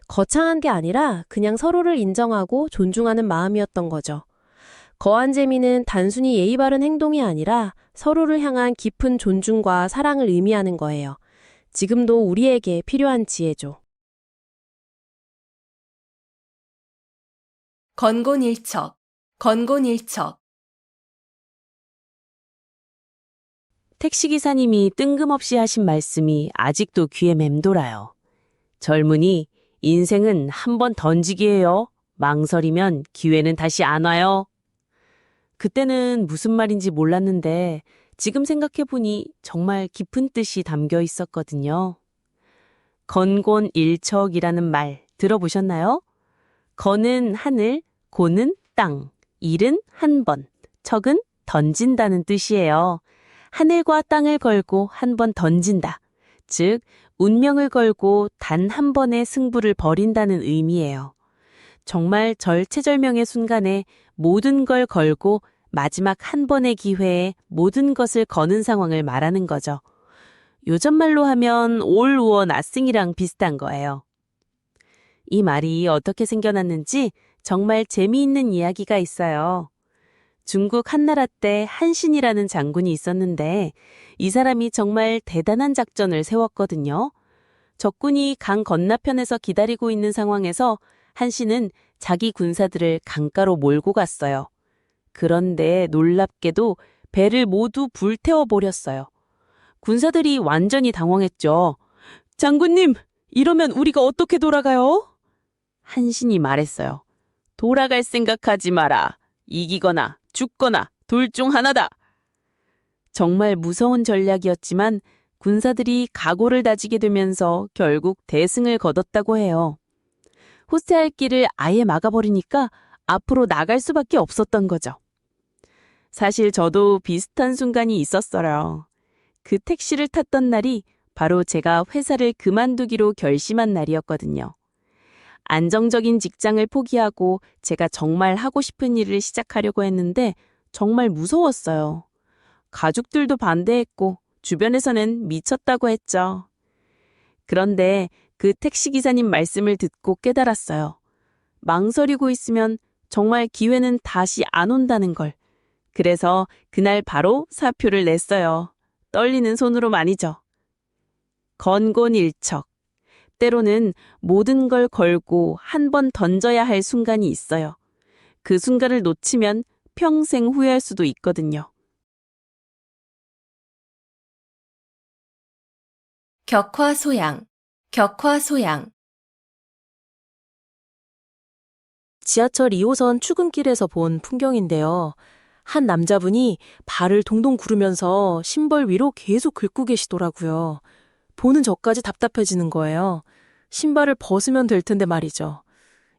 거창한 게 아니라 그냥 서로를 인정하고 존중하는 마음이었던 거죠. 거한 재미는 단순히 예의 바른 행동이 아니라 서로를 향한 깊은 존중과 사랑을 의미하는 거예요. 지금도 우리에게 필요한 지혜죠. 건곤일척, 건곤일척. 택시기사님이 뜬금없이 하신 말씀이 아직도 귀에 맴돌아요. 젊은이, 인생은 한 번 던지기예요. 망설이면 기회는 다시 안 와요. 그때는 무슨 말인지 몰랐는데 지금 생각해보니 정말 깊은 뜻이 담겨 있었거든요. 건곤일척이라는 말 들어보셨나요? 건은 하늘, 곤은 땅, 일은 한 번, 척은 던진다는 뜻이에요. 하늘과 땅을 걸고 한 번 던진다. 즉, 운명을 걸고 단 한 번의 승부를 벌인다는 의미예요. 정말 절체절명의 순간에 모든 걸 걸고 마지막 한 번의 기회에 모든 것을 거는 상황을 말하는 거죠. 요즘 말로 하면 all or nothing이랑 비슷한 거예요. 이 말이 어떻게 생겨났는지 정말 재미있는 이야기가 있어요. 중국 한나라 때 한신이라는 장군이 있었는데 이 사람이 정말 대단한 작전을 세웠거든요. 적군이 강 건너편에서 기다리고 있는 상황에서 한신은 자기 군사들을 강가로 몰고 갔어요. 그런데 놀랍게도 배를 모두 불태워 버렸어요. 군사들이 완전히 당황했죠. 장군님, 이러면 우리가 어떻게 돌아가요? 한신이 말했어요. 돌아갈 생각하지 마라. 이기거나 죽거나 둘 중 하나다. 정말 무서운 전략이었지만 군사들이 각오를 다지게 되면서 결국 대승을 거뒀다고 해요. 호세할 길을 아예 막아버리니까 앞으로 나갈 수밖에 없었던 거죠. 사실 저도 비슷한 순간이 있었어요. 그 택시를 탔던 날이 바로 제가 회사를 그만두기로 결심한 날이었거든요. 안정적인 직장을 포기하고 제가 정말 하고 싶은 일을 시작하려고 했는데 정말 무서웠어요. 가족들도 반대했고 주변에서는 미쳤다고 했죠. 그런데 그 택시기사님 말씀을 듣고 깨달았어요. 망설이고 있으면 정말 기회는 다시 안 온다는 걸. 그래서 그날 바로 사표를 냈어요. 떨리는 손으로 말이죠. 건곤일척. 때로는 모든 걸 걸고 한 번 던져야 할 순간이 있어요. 그 순간을 놓치면 평생 후회할 수도 있거든요. 격화소양, 격화소양. 지하철 2호선 출근길에서 본 풍경인데요. 한 남자분이 발을 동동 구르면서 신발 위로 계속 긁고 계시더라고요. 보는 저까지 답답해지는 거예요. 신발을 벗으면 될 텐데 말이죠.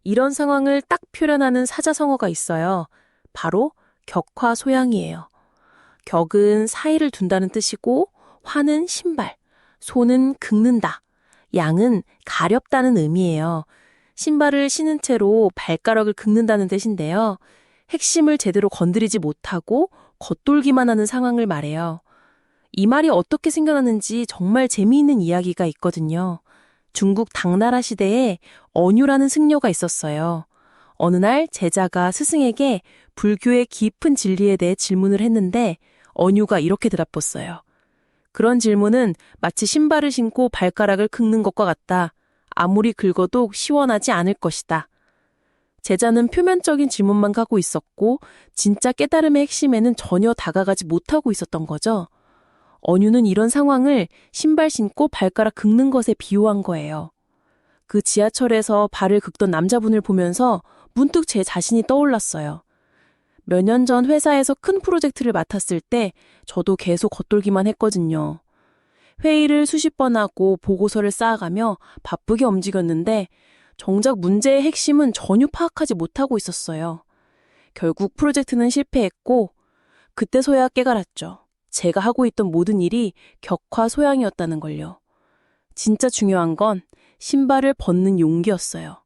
이런 상황을 딱 표현하는 사자성어가 있어요. 바로 격화소양이에요. 격은 사이를 둔다는 뜻이고 화는 신발, 소는 긁는다, 양은 가렵다는 의미예요. 신발을 신은 채로 발가락을 긁는다는 뜻인데요. 핵심을 제대로 건드리지 못하고 겉돌기만 하는 상황을 말해요. 이 말이 어떻게 생겨났는지 정말 재미있는 이야기가 있거든요. 중국 당나라 시대에 언유라는 승려가 있었어요. 어느 날 제자가 스승에게 불교의 깊은 진리에 대해 질문을 했는데 언유가 이렇게 대답했어요. 그런 질문은 마치 신발을 신고 발가락을 긁는 것과 같다. 아무리 긁어도 시원하지 않을 것이다. 제자는 표면적인 질문만 하고 있었고 진짜 깨달음의 핵심에는 전혀 다가가지 못하고 있었던 거죠. 언유는 이런 상황을 신발 신고 발가락 긁는 것에 비유한 거예요. 그 지하철에서 발을 긁던 남자분을 보면서 문득 제 자신이 떠올랐어요. 몇 년 전 회사에서 큰 프로젝트를 맡았을 때 저도 계속 겉돌기만 했거든요. 회의를 수십 번 하고 보고서를 쌓아가며 바쁘게 움직였는데 정작 문제의 핵심은 전혀 파악하지 못하고 있었어요. 결국 프로젝트는 실패했고 그때서야 깨달았죠. 제가 하고 있던 모든 일이 격화소양이었다는 걸요. 진짜 중요한 건 신발을 벗는 용기였어요.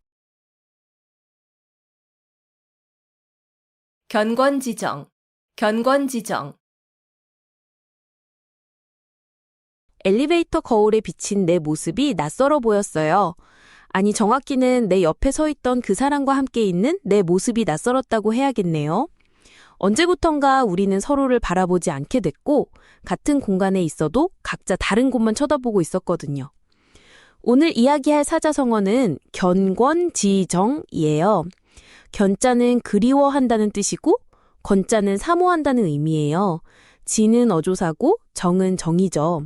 견권지정, 견권지정. 엘리베이터 거울에 비친 내 모습이 낯설어 보였어요. 아니, 정확히는 내 옆에 서 있던 그 사람과 함께 있는 내 모습이 낯설었다고 해야겠네요. 언제부턴가 우리는 서로를 바라보지 않게 됐고 같은 공간에 있어도 각자 다른 곳만 쳐다보고 있었거든요. 오늘 이야기할 사자성어는 견권지정이에요. 견자는 그리워한다는 뜻이고 건자는 사모한다는 의미예요. 지는 어조사고 정은 정이죠.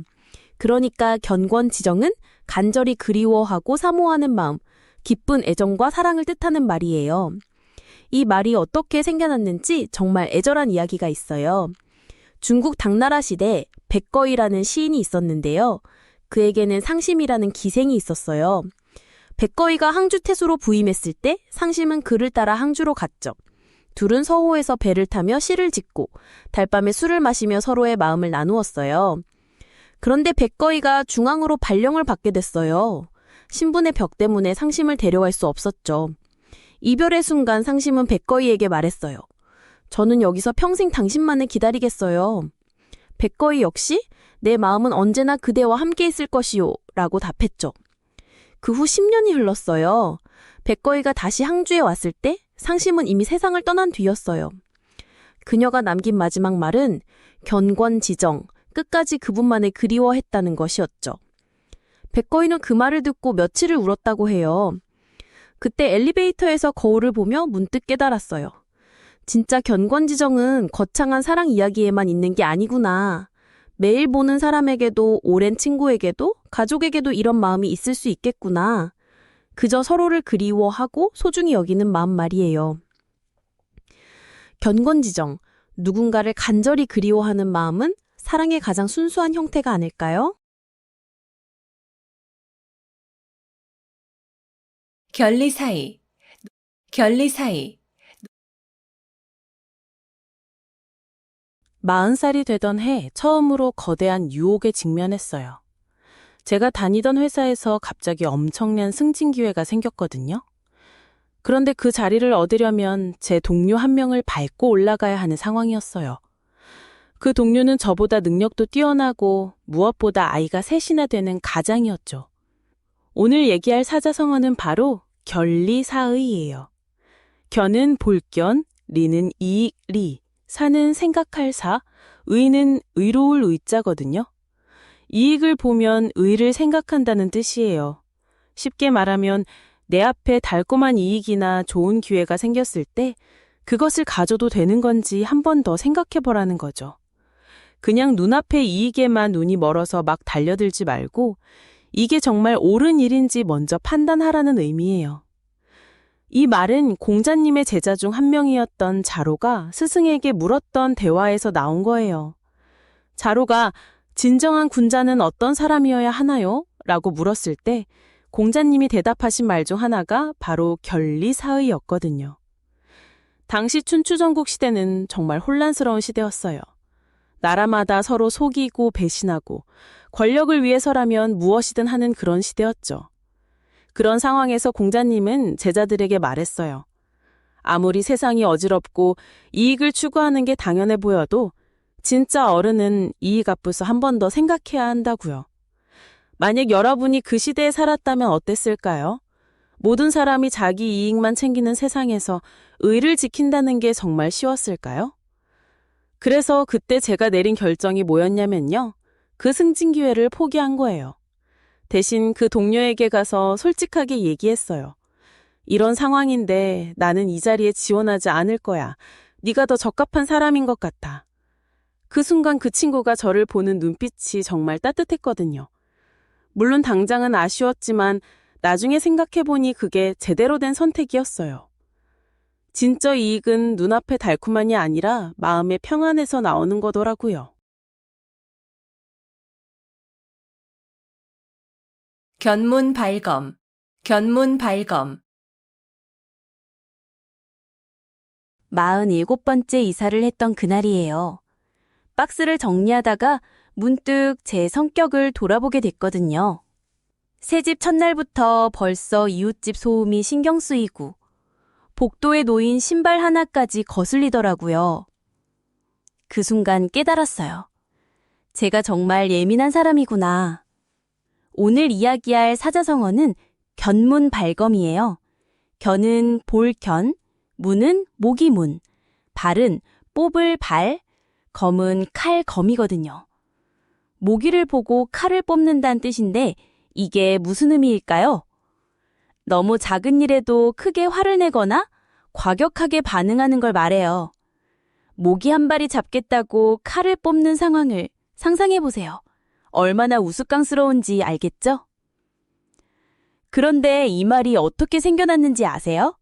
그러니까 견권지정은 간절히 그리워하고 사모하는 마음, 기쁜 애정과 사랑을 뜻하는 말이에요. 이 말이 어떻게 생겨났는지 정말 애절한 이야기가 있어요. 중국 당나라 시대 백거이라는 시인이 있었는데요. 그에게는 상심이라는 기생이 있었어요. 백거이가 항주 태수로 부임했을 때 상심은 그를 따라 항주로 갔죠. 둘은 서호에서 배를 타며 시를 짓고 달밤에 술을 마시며 서로의 마음을 나누었어요. 그런데 백거이가 중앙으로 발령을 받게 됐어요. 신분의 벽 때문에 상심을 데려갈 수 없었죠. 이별의 순간 상심은 백거이에게 말했어요. 저는 여기서 평생 당신만을 기다리겠어요. 백거이 역시 내 마음은 언제나 그대와 함께 있을 것이요 라고 답했죠. 그 후 10년이 흘렀어요. 백거이가 다시 항주에 왔을 때 상심은 이미 세상을 떠난 뒤였어요. 그녀가 남긴 마지막 말은 견권지정, 끝까지 그분만을 그리워했다는 것이었죠. 백거이는 그 말을 듣고 며칠을 울었다고 해요. 그때 엘리베이터에서 거울을 보며 문득 깨달았어요. 진짜 견권지정은 거창한 사랑 이야기에만 있는 게 아니구나. 매일 보는 사람에게도, 오랜 친구에게도, 가족에게도 이런 마음이 있을 수 있겠구나. 그저 서로를 그리워하고 소중히 여기는 마음 말이에요. 견권지정, 누군가를 간절히 그리워하는 마음은 사랑의 가장 순수한 형태가 아닐까요? 결리 사이, 결리 사이. 40살이 되던 해 처음으로 거대한 유혹에 직면했어요. 제가 다니던 회사에서 갑자기 엄청난 승진 기회가 생겼거든요. 그런데 그 자리를 얻으려면 제 동료 한 명을 밟고 올라가야 하는 상황이었어요. 그 동료는 저보다 능력도 뛰어나고 무엇보다 아이가 셋이나 되는 가장이었죠. 오늘 얘기할 사자성어는 바로 견리사의예요. 견은 볼견, 리는 이익, 리, 사는 생각할 사, 의는 의로울 의자거든요. 이익을 보면 의를 생각한다는 뜻이에요. 쉽게 말하면 내 앞에 달콤한 이익이나 좋은 기회가 생겼을 때 그것을 가져도 되는 건지 한 번 더 생각해보라는 거죠. 그냥 눈앞의 이익에만 눈이 멀어서 막 달려들지 말고 이게 정말 옳은 일인지 먼저 판단하라는 의미예요. 이 말은 공자님의 제자 중 한 명이었던 자로가 스승에게 물었던 대화에서 나온 거예요. 자로가 진정한 군자는 어떤 사람이어야 하나요? 라고 물었을 때 공자님이 대답하신 말 중 하나가 바로 견리사의였거든요. 당시 춘추전국 시대는 정말 혼란스러운 시대였어요. 나라마다 서로 속이고 배신하고 권력을 위해서라면 무엇이든 하는 그런 시대였죠. 그런 상황에서 공자님은 제자들에게 말했어요. 아무리 세상이 어지럽고 이익을 추구하는 게 당연해 보여도 진짜 어른은 이익 앞에서 한 번 더 생각해야 한다고요. 만약 여러분이 그 시대에 살았다면 어땠을까요? 모든 사람이 자기 이익만 챙기는 세상에서 의를 지킨다는 게 정말 쉬웠을까요? 그래서 그때 제가 내린 결정이 뭐였냐면요. 그 승진 기회를 포기한 거예요. 대신 그 동료에게 가서 솔직하게 얘기했어요. 이런 상황인데 나는 이 자리에 지원하지 않을 거야. 네가 더 적합한 사람인 것 같아. 그 순간 그 친구가 저를 보는 눈빛이 정말 따뜻했거든요. 물론 당장은 아쉬웠지만 나중에 생각해보니 그게 제대로 된 선택이었어요. 진짜 이익은 눈앞의 달콤함이 아니라 마음의 평안에서 나오는 거더라고요. 견문 발검, 견문 발검. 47번째 이사를 했던 그날이에요. 박스를 정리하다가 문득 제 성격을 돌아보게 됐거든요. 새집 첫날부터 벌써 이웃집 소음이 신경 쓰이고 복도에 놓인 신발 하나까지 거슬리더라고요. 그 순간 깨달았어요. 제가 정말 예민한 사람이구나. 오늘 이야기할 사자성어는 견문발검이에요. 견은 볼견, 문은 모기문, 발은 뽑을 발, 검은 칼검이거든요. 모기를 보고 칼을 뽑는다는 뜻인데 이게 무슨 의미일까요? 너무 작은 일에도 크게 화를 내거나 과격하게 반응하는 걸 말해요. 모기 한 마리 잡겠다고 칼을 뽑는 상황을 상상해보세요. 얼마나 우스꽝스러운지 알겠죠? 그런데 이 말이 어떻게 생겨났는지 아세요?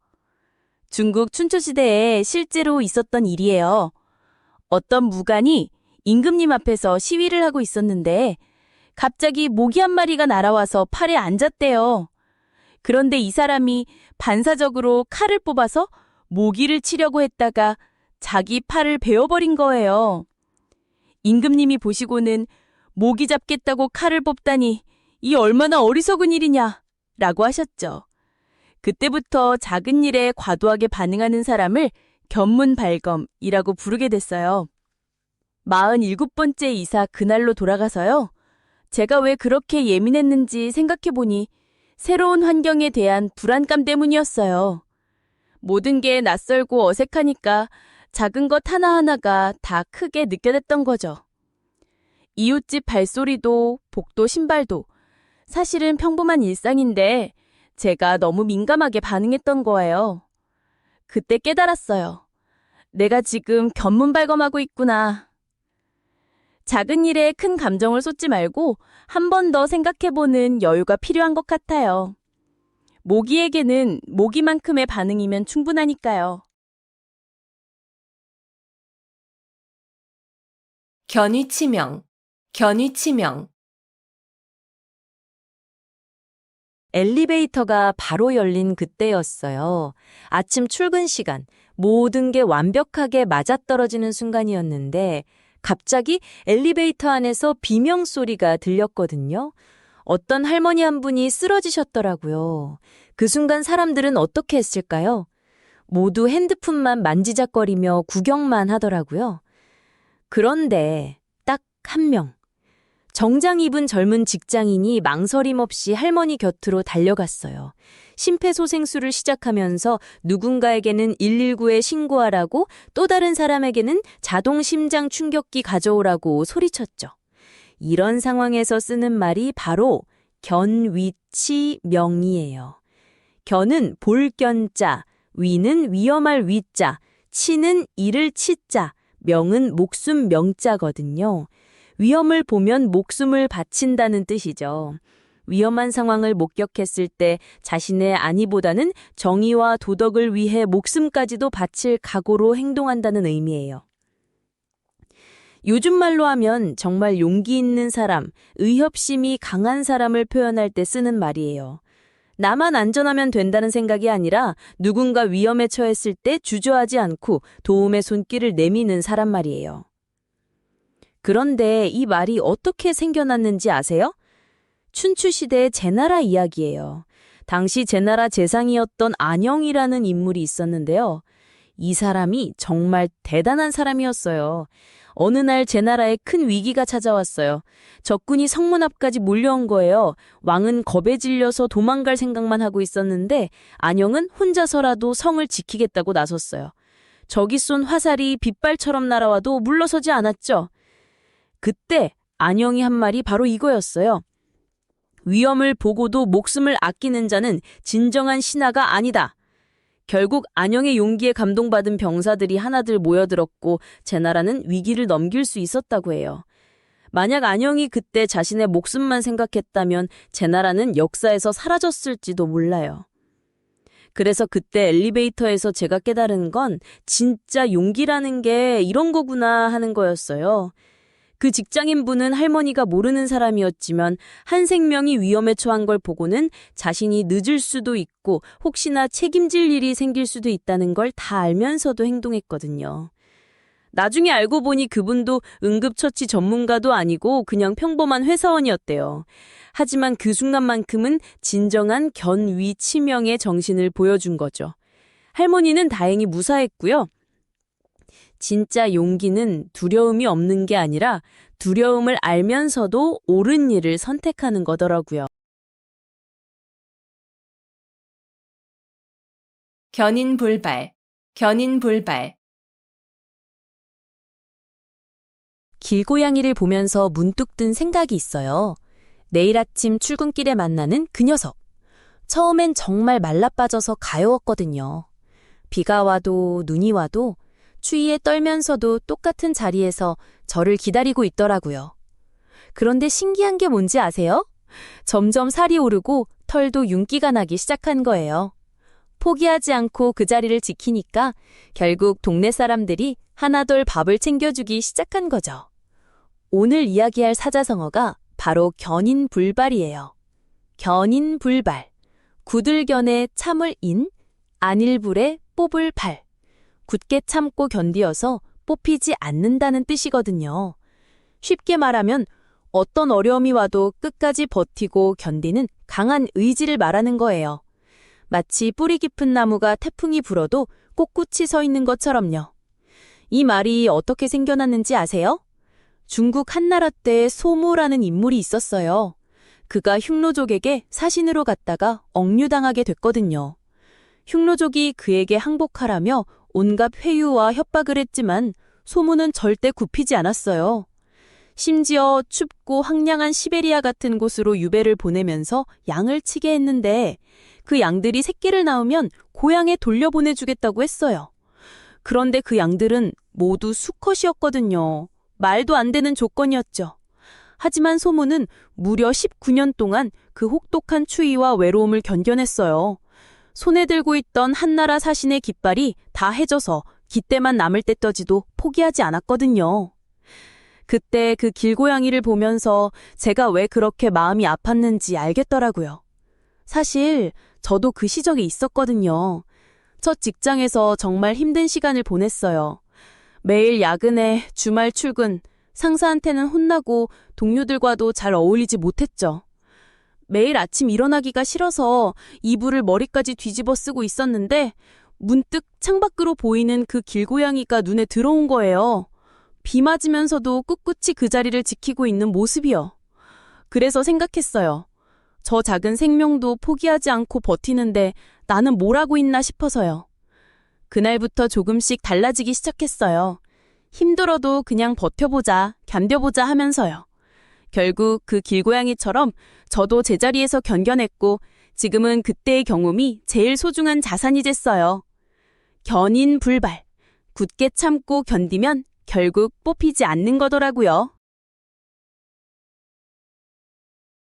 중국 춘추시대에 실제로 있었던 일이에요. 어떤 무관이 임금님 앞에서 시위를 하고 있었는데 갑자기 모기 한 마리가 날아와서 팔에 앉았대요. 그런데 이 사람이 반사적으로 칼을 뽑아서 모기를 치려고 했다가 자기 팔을 베어버린 거예요. 임금님이 보시고는 모기 잡겠다고 칼을 뽑다니 이 얼마나 어리석은 일이냐 라고 하셨죠. 그때부터 작은 일에 과도하게 반응하는 사람을 견문발검이라고 부르게 됐어요. 47번째 이사 그날로 돌아가서요. 제가 왜 그렇게 예민했는지 생각해보니 새로운 환경에 대한 불안감 때문이었어요. 모든 게 낯설고 어색하니까 작은 것 하나하나가 다 크게 느껴졌던 거죠. 이웃집 발소리도 복도 신발도 사실은 평범한 일상인데 제가 너무 민감하게 반응했던 거예요. 그때 깨달았어요. 내가 지금 견문발검하고 있구나. 작은 일에 큰 감정을 쏟지 말고 한 번 더 생각해보는 여유가 필요한 것 같아요. 모기에게는 모기만큼의 반응이면 충분하니까요. 견위치명, 견위치명. 엘리베이터가 바로 열린 그때였어요. 아침 출근 시간, 모든 게 완벽하게 맞아떨어지는 순간이었는데 갑자기 엘리베이터 안에서 비명소리가 들렸거든요. 어떤 할머니 한 분이 쓰러지셨더라고요. 그 순간 사람들은 어떻게 했을까요? 모두 핸드폰만 만지작거리며 구경만 하더라고요. 그런데 딱 한 명. 정장 입은 젊은 직장인이 망설임 없이 할머니 곁으로 달려갔어요. 심폐소생술을 시작하면서 누군가에게는 119에 신고하라고 또 다른 사람에게는 자동 심장 충격기 가져오라고 소리쳤죠. 이런 상황에서 쓰는 말이 바로 견위치명이에요. 견은 볼견자, 위는 위험할 위자, 치는 이를 치자, 명은 목숨 명자거든요. 위험을 보면 목숨을 바친다는 뜻이죠. 위험한 상황을 목격했을 때 자신의 안위보다는 정의와 도덕을 위해 목숨까지도 바칠 각오로 행동한다는 의미예요. 요즘 말로 하면 정말 용기 있는 사람, 의협심이 강한 사람을 표현할 때 쓰는 말이에요. 나만 안전하면 된다는 생각이 아니라 누군가 위험에 처했을 때 주저하지 않고 도움의 손길을 내미는 사람 말이에요. 그런데 이 말이 어떻게 생겨났는지 아세요? 춘추시대의 제나라 이야기예요. 당시 제나라 재상이었던 안영이라는 인물이 있었는데요. 이 사람이 정말 대단한 사람이었어요. 어느 날 제나라에 큰 위기가 찾아왔어요. 적군이 성문 앞까지 몰려온 거예요. 왕은 겁에 질려서 도망갈 생각만 하고 있었는데 안영은 혼자서라도 성을 지키겠다고 나섰어요. 적이 쏜 화살이 빗발처럼 날아와도 물러서지 않았죠. 그때 안영이 한 말이 바로 이거였어요. 위험을 보고도 목숨을 아끼는 자는 진정한 신하가 아니다. 결국 안영의 용기에 감동받은 병사들이 하나둘 모여들었고 제나라는 위기를 넘길 수 있었다고 해요. 만약 안영이 그때 자신의 목숨만 생각했다면 제나라는 역사에서 사라졌을지도 몰라요. 그래서 그때 엘리베이터에서 제가 깨달은 건 진짜 용기라는 게 이런 거구나 하는 거였어요. 그 직장인분은 할머니가 모르는 사람이었지만 한 생명이 위험에 처한 걸 보고는 자신이 늦을 수도 있고 혹시나 책임질 일이 생길 수도 있다는 걸 다 알면서도 행동했거든요. 나중에 알고 보니 그분도 응급처치 전문가도 아니고 그냥 평범한 회사원이었대요. 하지만 그 순간만큼은 진정한 견위치명의 정신을 보여준 거죠. 할머니는 다행히 무사했고요. 진짜 용기는 두려움이 없는 게 아니라 두려움을 알면서도 옳은 일을 선택하는 거더라고요. 견인불발, 견인불발. 길고양이를 보면서 문득 든 생각이 있어요. 내일 아침 출근길에 만나는 그 녀석. 처음엔 정말 말라빠져서 가여웠거든요. 비가 와도 눈이 와도 추위에 떨면서도 똑같은 자리에서 저를 기다리고 있더라고요. 그런데 신기한 게 뭔지 아세요? 점점 살이 오르고 털도 윤기가 나기 시작한 거예요. 포기하지 않고 그 자리를 지키니까 결국 동네 사람들이 하나둘 밥을 챙겨주기 시작한 거죠. 오늘 이야기할 사자성어가 바로 견인불발이에요. 견인불발. 구들견에 참을 인, 안일불에 뽑을 발. 굳게 참고 견디어서 뽑히지 않는다는 뜻이거든요. 쉽게 말하면 어떤 어려움이 와도 끝까지 버티고 견디는 강한 의지를 말하는 거예요. 마치 뿌리 깊은 나무가 태풍이 불어도 꼿꼿이 서 있는 것처럼요. 이 말이 어떻게 생겨났는지 아세요? 중국 한나라 때 소무라는 인물이 있었어요. 그가 흉노족에게 사신으로 갔다가 억류당하게 됐거든요. 흉노족이 그에게 항복하라며 온갖 회유와 협박을 했지만 소무는 절대 굽히지 않았어요. 심지어 춥고 황량한 시베리아 같은 곳으로 유배를 보내면서 양을 치게 했는데 그 양들이 새끼를 낳으면 고향에 돌려보내주겠다고 했어요. 그런데 그 양들은 모두 수컷이었거든요. 말도 안 되는 조건이었죠. 하지만 소문은 무려 19년 동안 그 혹독한 추위와 외로움을 견뎌냈어요. 손에 들고 있던 한나라 사신의 깃발이 다 해져서 깃대만 남을 때까지도 포기하지 않았거든요. 그때 그 길고양이를 보면서 제가 왜 그렇게 마음이 아팠는지 알겠더라고요. 사실 저도 그 시절이 있었거든요. 첫 직장에서 정말 힘든 시간을 보냈어요. 매일 야근에 주말 출근, 상사한테는 혼나고 동료들과도 잘 어울리지 못했죠. 매일 아침 일어나기가 싫어서 이불을 머리까지 뒤집어 쓰고 있었는데 문득 창밖으로 보이는 그 길고양이가 눈에 들어온 거예요. 비 맞으면서도 꿋꿋이 그 자리를 지키고 있는 모습이요. 그래서 생각했어요. 저 작은 생명도 포기하지 않고 버티는데 나는 뭘 하고 있나 싶어서요. 그날부터 조금씩 달라지기 시작했어요. 힘들어도 그냥 버텨보자, 견뎌보자 하면서요. 결국 그 길고양이처럼 저도 제자리에서 견뎌냈고 지금은 그때의 경험이 제일 소중한 자산이 됐어요. 견인불발. 굳게 참고 견디면 결국 뽑히지 않는 거더라고요.